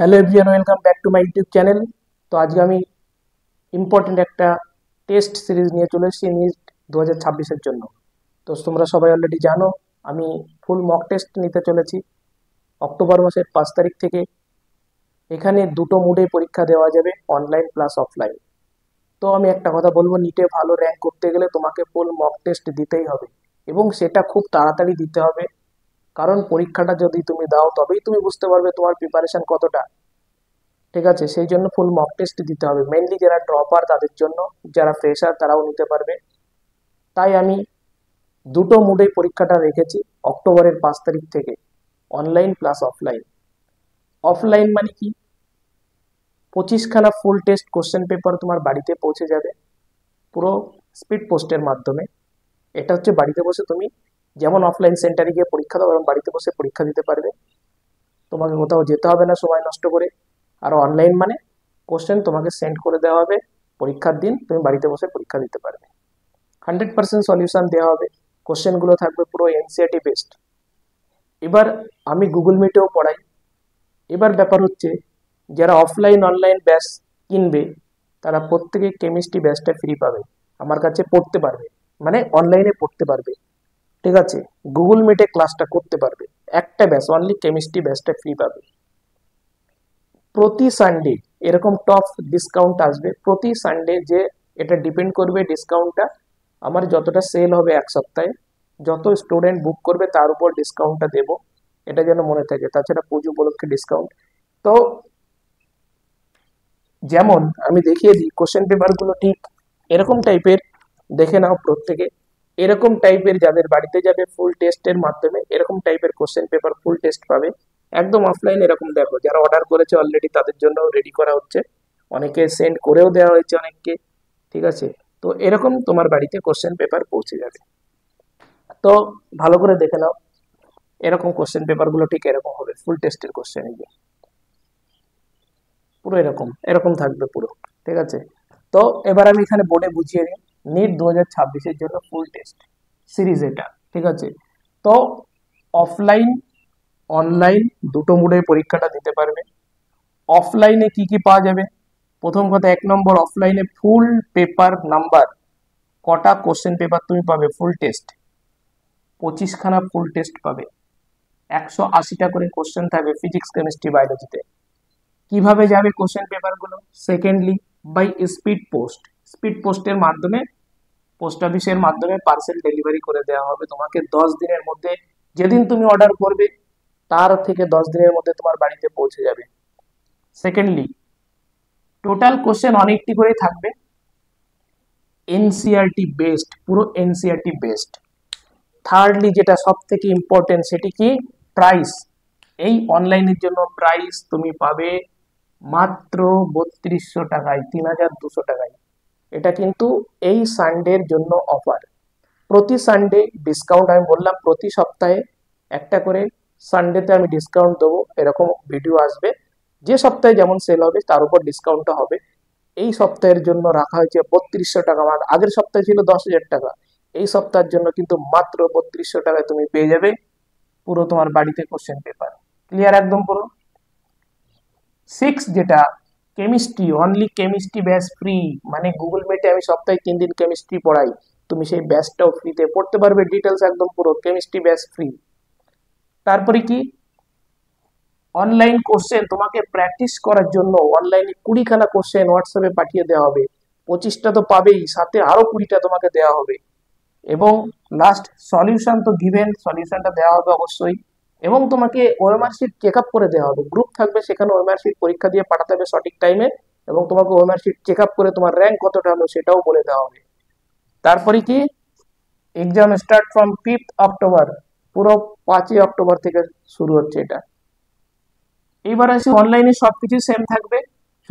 Hello everyone, welcome back to my YouTube channel. তো আজকে আমি ইম্পর্টেন্ট একটা টেস্ট সিরিজ নিয়ে চলে এসেছি নিট 2026-এর জন্য। তো তোমরা সবাই অলরেডি জানো আমি ফুল মক টেস্ট নিতে চলেছি অক্টোবর মাসের 5 তারিখ থেকে। এখানে দুটো মোডে পরীক্ষা দেওয়া যাবে, অনলাইন প্লাস অফলাইন। তো আমি একটা কথা বলবো, নিটে ভালো র্যাঙ্ক করতে গেলে তোমাকে ফুল মক টেস্ট দিতেই হবে এবং সেটা খুব তাড়াতাড়ি দিতে হবে। কারণ পরীক্ষাটা যদি তুমি দাও তবেই তুমি বুঝতে পারবে তোমার প্রিপারেশন কতটা ঠিক আছে। সেই জন্য ফুল মক টেস্ট দিতে হবে, মেনলি যারা ড্রপার তাদের জন্য, যারা ফ্রেশার তারাও নিতে পারবে। তাই আমি দুটো মোডে পরীক্ষাটা রেখেছি অক্টোবরের 5 তারিখ থেকে, অনলাইন প্লাস অফলাইন। অফলাইন মানে কি, 25খানা ফুল টেস্ট কোশ্চেন পেপার তোমার বাড়িতে পৌঁছে যাবে পুরো স্পিড পোস্টের মাধ্যমে। এটা হচ্ছে বাড়িতে বসে তুমি যেমন অফলাইন সেন্টারে গিয়ে পরীক্ষা দাও এবং বাড়িতে বসে পরীক্ষা দিতে পারবে, তোমাকে কোথাও যেতে হবে না সময় নষ্ট করে। আর অনলাইন মানে কোশ্চেন তোমাকে সেন্ড করে দেওয়া হবে, পরীক্ষার দিন তুমি বাড়িতে বসে পরীক্ষা দিতে পারবে। 100% সলিউশন দেওয়া হবে, কোশ্চেনগুলো থাকবে পুরো এনসিআরটি বেসড। এবার আমি গুগল মিটেও পড়াই। এবার ব্যাপার হচ্ছে, যারা অফলাইন অনলাইন ব্যাচ কিনবে তারা প্রত্যেকে কেমিস্ট্রি ব্যাচটা ফ্রি পাবে, আমার কাছে পড়তে পারবে, মানে অনলাইনে পড়তে পারবে, ঠিক আছে। গুগল মিটে ক্লাসটা করতে পারবে, একটা ব্যাচ অনলি কেমিস্ট্রি ব্যাচটা ফ্রি পাবে। প্রতি সানডে এরকম টপ ডিসকাউন্ট আসবে প্রতি সানডে, যে এটা ডিপেন্ড করবে ডিসকাউন্টটা আমার যতটা সেল হবে এক সপ্তাহে, যত স্টুডেন্ট বুক করবে তার উপর ডিসকাউন্টটা দেব, এটা যেন মনে থাকে। তাছাড়া পুজো উপলক্ষে ডিসকাউন্ট। তো যেমন আমি দেখিয়ে দিই, কোশ্চেন পেপারগুলো ঠিক এরকম টাইপের দেখে নাও প্রত্যেকে। এরকম টাইপের যাদের বাড়িতে যাবে ফুল টেস্টের মাধ্যমে, এরকম টাইপের কোশ্চেন পেপার ফুল টেস্ট পাবে। একদম অফলাইন এরকম দেখো, যারা অর্ডার করেছে অলরেডি তাদের জন্য রেডি করা হচ্ছে, অনেকে সেন্ড করেও দেওয়া হয়েছে অনেককে, ঠিক আছে। তো এরকম তোমার বাড়িতে কোশ্চেন পেপার পৌঁছে যাবে। তো ভালো করে দেখে নাও, এরকম কোশ্চেন পেপারগুলো ঠিক এরকম হবে, ফুল টেস্টের কোশ্চেন পুরো এরকম এরকম থাকবে পুরো, ঠিক আছে। তো এবার আমি এখানে বোর্ডে বুঝিয়ে দিই, নিট 2026-এর জন্য ফুল টেস্ট সিরিজ এটা, ঠিক আছে। তো অফলাইন অনলাইন দুটো মোডে পরীক্ষাটা দিতে পারবে। অফলাইনে কি কি পাওয়া যাবে, প্রথম কথা 1 নম্বর, অফলাইনে ফুল পেপার নাম্বার, কটা কোশ্চেন পেপার তুমি পাবে ফুল টেস্ট, 25খানা ফুল টেস্ট পাবে, 180টা করে কোশ্চেন থাকবে ফিজিক্স কেমিস্ট্রি বায়োলজিতে। কিভাবে যাবে কোশ্চেন পেপারগুলো, secondly by speed post, speed পোস্টের মাধ্যমে, পোস্ট অফিসের মাধ্যমে পার্সেল ডেলিভারি করে দেওয়া হবে তোমাকে 10 দিনের মধ্যে। যেদিন তুমি অর্ডার করবে তার থেকে 10 দিনের মধ্যে তোমার বাড়িতে পৌঁছে যাবে। সেকেন্ডলি টোটাল কোশ্চেন অনেকটি করে থাকবে, এনসিআরটি বেসড, পুরো এনসিআরটি বেসড। থার্ডলি যেটা সব থেকে ইম্পর্টেন্ট, সেটি কি, প্রাইস। এই অনলাইনের জন্য প্রাইস তুমি পাবে মাত্র 3200 টাকায়, 3200 টাকায়। এটা কিন্তু এই সানডের জন্য অফার, প্রতি সানডে ডিসকাউন্ট। আমি বললাম প্রতি সপ্তাহে একটা করে সানডেতে আমি ডিসকাউন্ট দেবো, এরকম ভিডিও আসবে। যে সপ্তাহে যেমন সেল হবে তার উপর ডিসকাউন্টটা হবে। এই সপ্তাহের জন্য রাখা হয়েছে 3200 টাকা, মানে আগের সপ্তাহে ছিল 10,000 টাকা, এই সপ্তাহের জন্য কিন্তু মাত্র 3200 টাকায় তুমি পেয়ে যাবে পুরো তোমার বাড়িতে কোশ্চেন পেপার। ক্লিয়ার একদম পুরো। 6 যেটা chemistry, only chemistry batch free, মানে গুগল মিটে আমি সপ্তাহে 3 দিন কেমিস্ট্রি পড়াই, তুমি সেই ব্যাচটাও ফ্রিতে পড়তে পারবে, ডিটেলস একদম পুরো কেমিস্ট্রি ব্যাচ ফ্রি। তারপরে কি, অনলাইন কোশ্চেন তোমাকে প্র্যাকটিস করার জন্য অনলাইনে 20খানা কোশ্চেন হোয়াটসঅ্যাপে পাঠিয়ে দেওয়া হবে, 25টা তো পাবেই, সাথে আরো 20টা তোমাকে দেওয়া হবে। এবং লাস্ট সলিউশন তো গিভেন, সলিউশনটা দেওয়া হবে অবশ্যই। এবং তোমাকে ওএমআর শিট চেক আপ করে দেওয়া হবে, গ্রুপ থাকবে সেখানে, ওএমআর শিট পরীক্ষা দিয়ে পাঠাতে হবে সঠিক টাইমে, এবং তোমাকে ওএমআর শিট চেক আপ করে তোমার র্যাঙ্ক কতটা হলো সেটাও বলে দেওয়া হবে। তারপরে কি, এক্সাম স্টার্ট ফ্রম 5 অক্টোবর, পুরো 5 অক্টোবর থেকে শুরু হচ্ছে এটা। এবার আসি, অনলাইনে সবকিছু সেম থাকবে,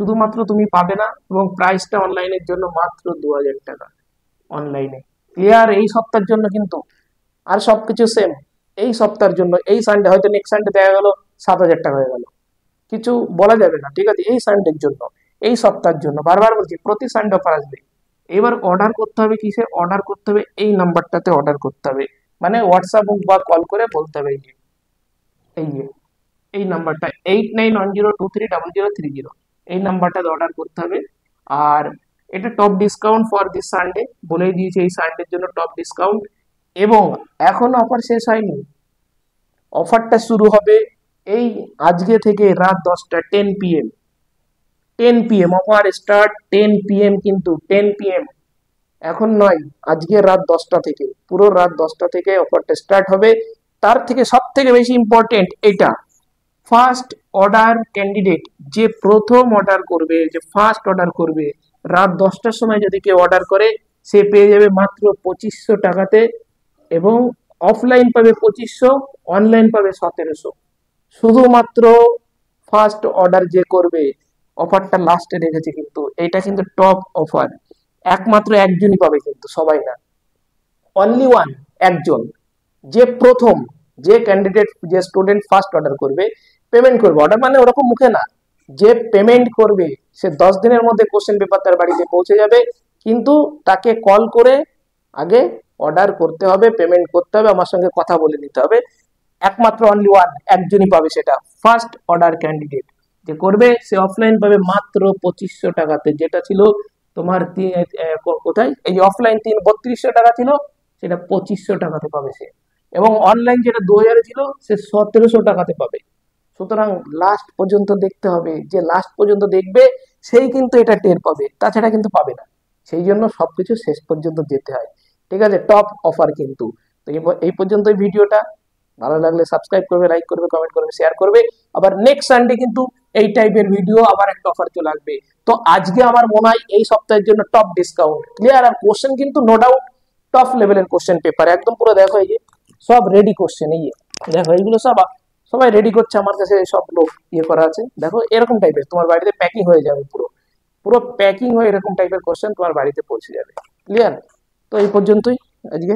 শুধুমাত্র তুমি পাবে না, এবং প্রাইসটা অনলাইনের জন্য মাত্র 2000 টাকা অনলাইনে। ক্লিয়ার, এই সপ্তাহের জন্য কিন্তু, আর সবকিছু সেম এই সপ্তাহের জন্য। এই সানডে হয়তো নেক্সট সানডে দেখা গেল 7,000 টাকা হয়ে গেল, কিছু বলা যাবে না, ঠিক আছে। এই সানডের জন্য, এই সপ্তাহের জন্য, বারবার বলছি প্রতি সানডে অফার আসবে। এবার অর্ডার করতে হবে কিসে, অর্ডার করতে হবে এই নাম্বারটাতে অর্ডার করতে হবে, মানে হোয়াটসঅ্যাপ বা কল করে বলতে হবে, এই যে এই নাম্বারটা 8910230030 এই নাম্বারটাতে অর্ডার করতে হবে। আর এটা top discount for this Sunday, বলেই দিয়েছে এই সানডের জন্য টপ ডিসকাউন্ট। এবং এখন অফার শেষ হয়নি, অফারটা শুরু হবে এই আজকে থেকে রাত 10টা 10 PM। 10 PM offer start 10 PM, কিন্তু 10 PM এখন নয়, আজকে রাত 10টা থেকে, পুরো রাত 10টা থেকে অফারটা স্টার্ট হবে। তার থেকে সব থেকে বেশি ইম্পর্টেন্ট এটা, ফার্স্ট অর্ডার ক্যান্ডিডেট, যে প্রথম অর্ডার করবে, যে ফার্স্ট অর্ডার করবে রাত 10টার সময় যদি কেউ অর্ডার করে, সে পেয়ে যাবে মাত্র 2500 টাকাতে। এবং অফলাইন পাবে 2500, অনলাইন পাবে 1700। শুধুমাত্র ফার্স্ট অর্ডার যে করবে, অফারটা লাস্টে রেখেছে, কিন্তু এটা কিন্তু টপ অফার, একমাত্র একজনই পাবে, কিন্তু সবাই না, অনলি ওয়ান, একজন, যে প্রথম, যে ক্যান্ডিডেট, যে স্টুডেন্ট ফার্স্ট অর্ডার করবে, পেমেন্ট করবে, অর্ডার মানে ওরকম মুখে না, যে পেমেন্ট করবে সে 10 দিনের মধ্যে কোশ্চেন পেপার তার বাড়িতে পৌঁছে যাবে। কিন্তু তাকে কল করে আগে অর্ডার করতে হবে, পেমেন্ট করতে হবে, আমার সঙ্গে কথা বলে নিতে হবে। একমাত্র অনলি ওয়ান, একজনই পাবে সেটা, ফার্স্ট অর্ডার ক্যান্ডিডেট যে করবে, সে অফলাইন পাবে মাত্র 2500 টাকাতে, যেটা ছিল তোমার কোথায়, এই অফলাইন 3200 টাকা ছিল, সেটা 2500 টাকাতে পাবে সে। এবং অনলাইন যেটা 2000 ছিল, সে 1700 টাকাতে পাবে। সুতরাং লাস্ট পর্যন্ত দেখতে হবে, যে লাস্ট পর্যন্ত দেখবে সেই কিন্তু এটা টের পাবে, তাছাড়া কিন্তু পাবে না। সেই জন্য সবকিছু শেষ পর্যন্ত যেতে হয়, ঠিক আছে, টপ অফার কিন্তু। তো এই পর্যন্তই ভিডিওটা, ভালো লাগলে সাবস্ক্রাইব করবে, লাইক করবে, কমেন্ট করবে, শেয়ার করবে। আবার নেক্সট সানডে কিন্তু এই টাইপের ভিডিও, আবার একটা অফার চলে আসবে। তো আজকে আমার মনে হয় এই সপ্তাহের জন্য টপ ডিসকাউন্ট, ক্লিয়ার। আর কোশ্চেন কিন্তু নো ডাউট টপ লেভেলের কোশ্চেন পেপার, একদম পুরো দেখো, এই যে সব রেডি কোশ্চেন, এই দেখো এইগুলো সব সবাই রেডি করছে, আমার কাছে সব লোক ইয়ে করা আছে। দেখো এরকম টাইপের তোমার বাড়িতে প্যাকিং হয়ে যাবে, পুরো পুরো প্যাকিং হয়ে এরকম টাইপের কোশ্চেন তোমার বাড়িতে পৌঁছে যাবে, ক্লিয়ার। তো এই পর্যন্তই আজকে।